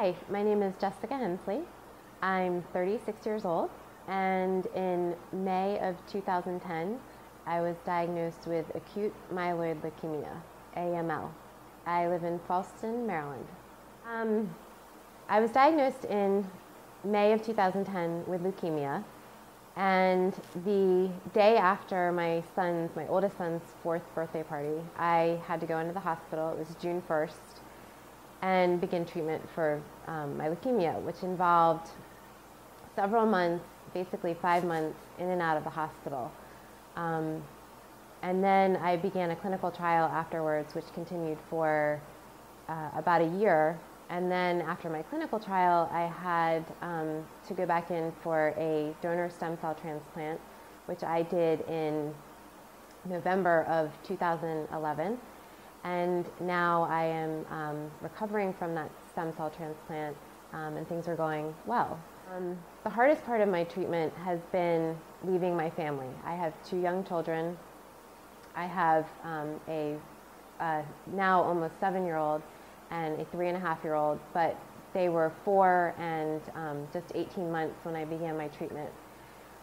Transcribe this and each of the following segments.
Hi, my name is Jessica Hensley. I'm 36 years old, and in May of 2010, I was diagnosed with acute myeloid leukemia, AML. I live in Fallston, Maryland. I was diagnosed in May of 2010 with leukemia, and the day after my oldest son's 4th birthday party, I had to go into the hospital. It was June 1st, and begin treatment for my leukemia, which involved several months, basically 5 months, in and out of the hospital. And then I began a clinical trial afterwards, which continued for about a year. And then after my clinical trial, I had to go back in for a donor stem cell transplant, which I did in November of 2011. And now I am recovering from that stem cell transplant, and things are going well. The hardest part of my treatment has been leaving my family. I have 2 young children. I have a now almost 7-year-old and a 3.5-year-old, but they were 4 and just 18 months when I began my treatment,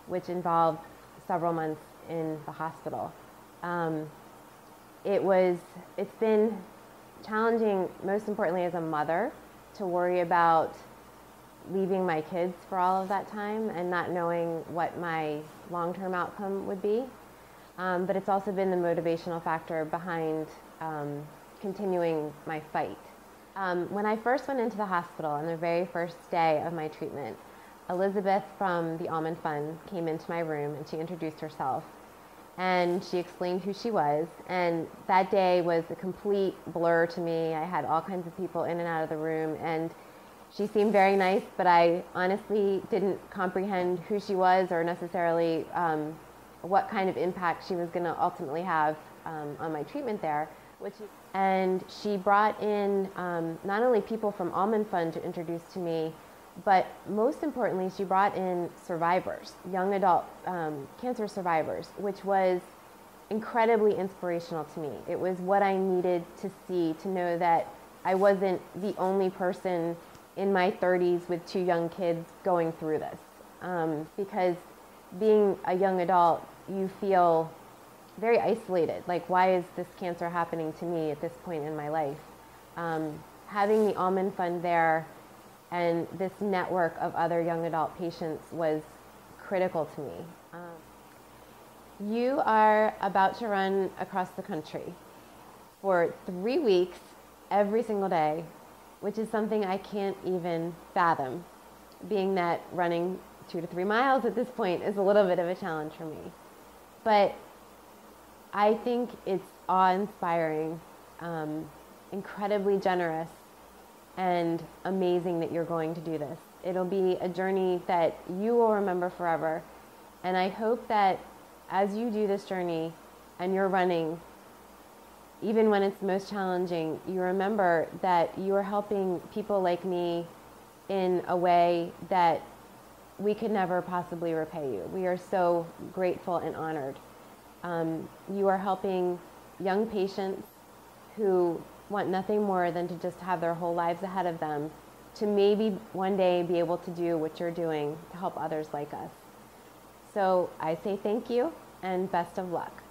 which involved several months in the hospital. It's been challenging, most importantly as a mother, to worry about leaving my kids for all of that time and not knowing what my long-term outcome would be. But it's also been the motivational factor behind continuing my fight. When I first went into the hospital on the very first day of my treatment, Elizabeth from the Ulman Fund came into my room and she introduced herself. And she explained who she was, and that day was a complete blur to me. I had all kinds of people in and out of the room, and she seemed very nice, but I honestly didn't comprehend who she was or necessarily what kind of impact she was going to ultimately have on my treatment there. And she brought in not only people from Ulman Fund to introduce to me, but most importantly, she brought in survivors, young adult cancer survivors, which was incredibly inspirational to me. It was what I needed to see, to know that I wasn't the only person in my 30s with 2 young kids going through this. Because being a young adult, you feel very isolated. Like, why is this cancer happening to me at this point in my life? Having the Ulman Fund there and this network of other young adult patients was critical to me. You are about to run across the country for 3 weeks, every single day, which is something I can't even fathom, being that running 2 to 3 miles at this point is a little bit of a challenge for me. But I think it's awe-inspiring, incredibly generous, and amazing that you're going to do this. It'll be a journey that you will remember forever. And I hope that as you do this journey and you're running, even when it's most challenging, you remember that you are helping people like me in a way that we could never possibly repay you. We are so grateful and honored. You are helping young patients who want nothing more than to just have their whole lives ahead of them, to maybe one day be able to do what you're doing to help others like us. So I say thank you and best of luck.